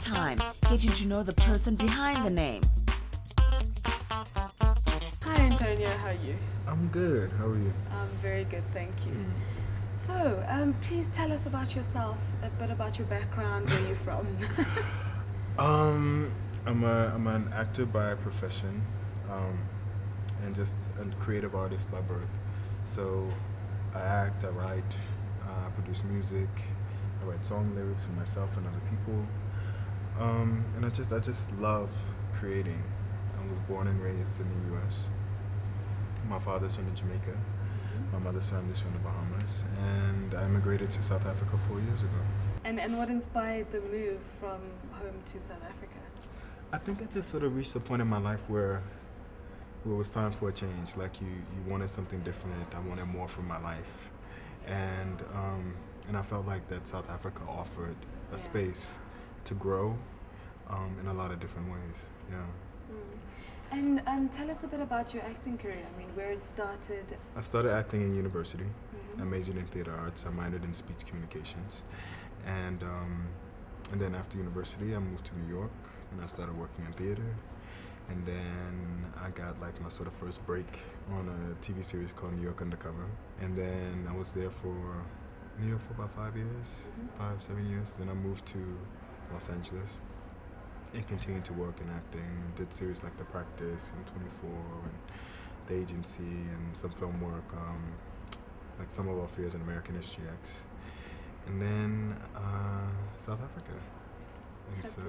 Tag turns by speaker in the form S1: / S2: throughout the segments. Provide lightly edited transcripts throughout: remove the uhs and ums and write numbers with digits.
S1: time, getting to know the person behind the name.
S2: Hi Antonio, how are you?
S3: I'm good. How are you?
S2: I'm very good, thank you. So, please tell us about yourself, a bit about your background, where you're from.
S3: I'm an actor by profession, and just a creative artist by birth. So I act, I write, I produce music, I write song lyrics for myself and other people, and I just love creating. I was born and raised in the U.S. My father's from Jamaica. My mother's family's from the Bahamas, and I immigrated to South Africa 4 years ago.
S2: And what inspired the move from home to South Africa?
S3: I think I just sort of reached a point in my life where it was time for a change. Like you wanted something different. I wanted more from my life, and I felt like that South Africa offered a space to grow in a lot of different ways. Yeah.
S2: And tell us a bit about your acting career. I mean, where it started.
S3: I started acting in university. I majored in theater arts. I minored in speech communications, and then after university, I moved to New York and I started working in theater. And then I got like my sort of first break on a TV series called New York Undercover. And then I was there for New York for about 5 years, 7 years. Then I moved to Los Angeles and continued to work in acting and did series like The Practice and 24 and The Agency and some film work, like Some of Our Fears and American History X. And then South Africa. And so,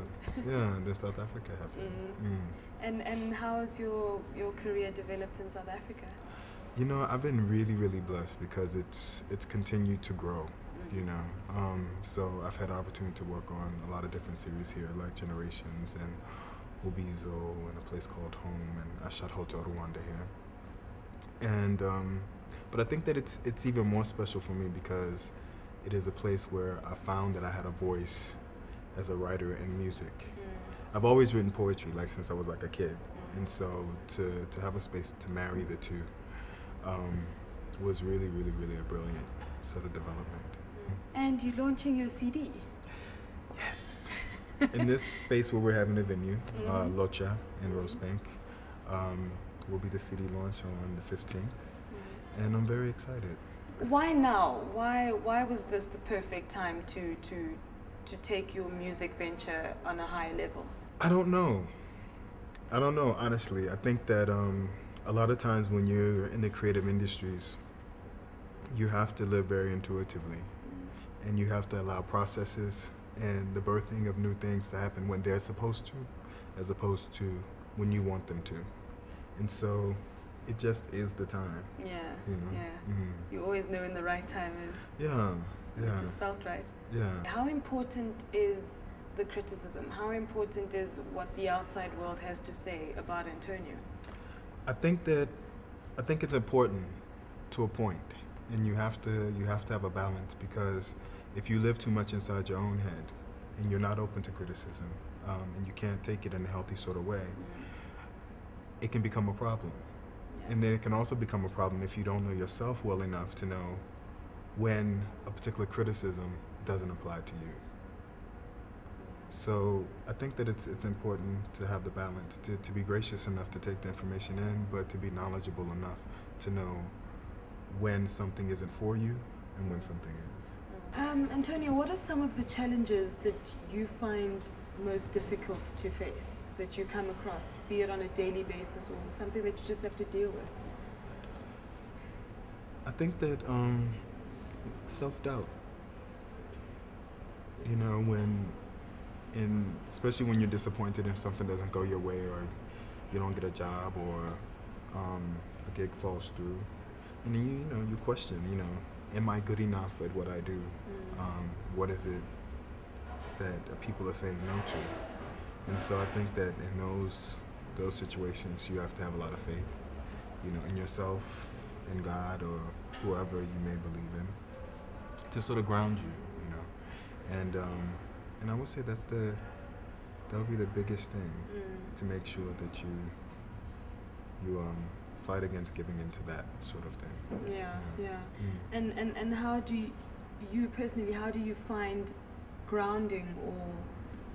S3: yeah, then South Africa happened.
S2: And how has your career developed in South Africa?
S3: You know, I've been really, really blessed because it's continued to grow, you know. So I've had an opportunity to work on a lot of different series here, like Generations and Ubizo and a place called Home, and I shot Hotel Rwanda here. And but I think that it's even more special for me because it is a place where I found that I had a voice as a writer in music. I've always written poetry, like since I was like a kid, and so to have a space to marry the two was really, really, really a brilliant sort of development.
S2: And you're launching your CD.
S3: Yes. In this space where we're having a venue, Locha in Rosebank, will be the CD launch on the 15th, and I'm very excited.
S2: Why now? Why was this the perfect time to take your music venture on a higher level?
S3: I don't know, honestly. I think that a lot of times when you're in the creative industries, you have to live very intuitively, and you have to allow processes and the birthing of new things to happen when they're supposed to, as opposed to when you want them to. And so it just is the time.
S2: Yeah,
S3: you know?
S2: yeah. You always know when the right time is.
S3: Yeah, yeah.
S2: It just felt right.
S3: Yeah.
S2: How important is the criticism? How important is what the outside world has to say about Antonio?
S3: I think it's important to a point, and you have to have a balance, because if you live too much inside your own head and you're not open to criticism, and you can't take it in a healthy sort of way, it can become a problem. And then it can also become a problem if you don't know yourself well enough to know when a particular criticism doesn't apply to you. So I think that it's important to have the balance, to be gracious enough to take the information in, but to be knowledgeable enough to know when something isn't for you and when something is.
S2: Antonio, what are some of the challenges that you find most difficult to face, that you come across, be it on a daily basis or something that you just have to deal with?
S3: I think that self-doubt. You know, especially when you're disappointed and something doesn't go your way, or you don't get a job, or a gig falls through, and you question, am I good enough at what I do? What is it that people are saying no to? And so I think that in those situations, you have to have a lot of faith, in yourself, in God, or whoever you may believe in, to sort of ground you, and I would say that would be the biggest thing, to make sure that you fight against giving into that sort of thing.
S2: Yeah. And how do you personally, how do you find grounding or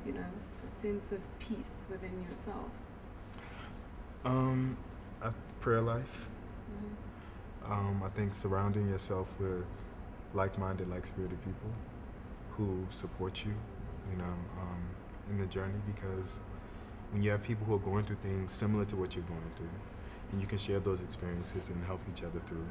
S2: you know, a sense of peace within yourself?
S3: Prayer life.
S2: Mm-hmm.
S3: I think surrounding yourself with like-minded, like-spirited people who support you, you know, in the journey, because when you have people who are going through things similar to what you're going through, and you can share those experiences and help each other through,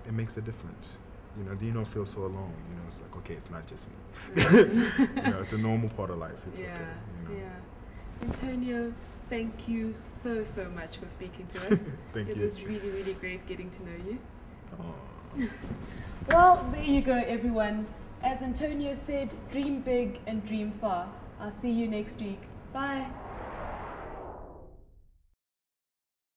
S3: it makes a difference. You know, then you don't feel so alone. You know, it's like, okay, it's not just me. You know, it's a normal part of life. It's
S2: Yeah,
S3: okay. You know?
S2: yeah. Antonio, thank you so much for speaking to us.
S3: Thank
S2: It
S3: you.
S2: was really great getting to know you.
S3: Aw.
S2: Well, there you go, everyone. As Antonio said, dream big and dream far. I'll see you next week. Bye.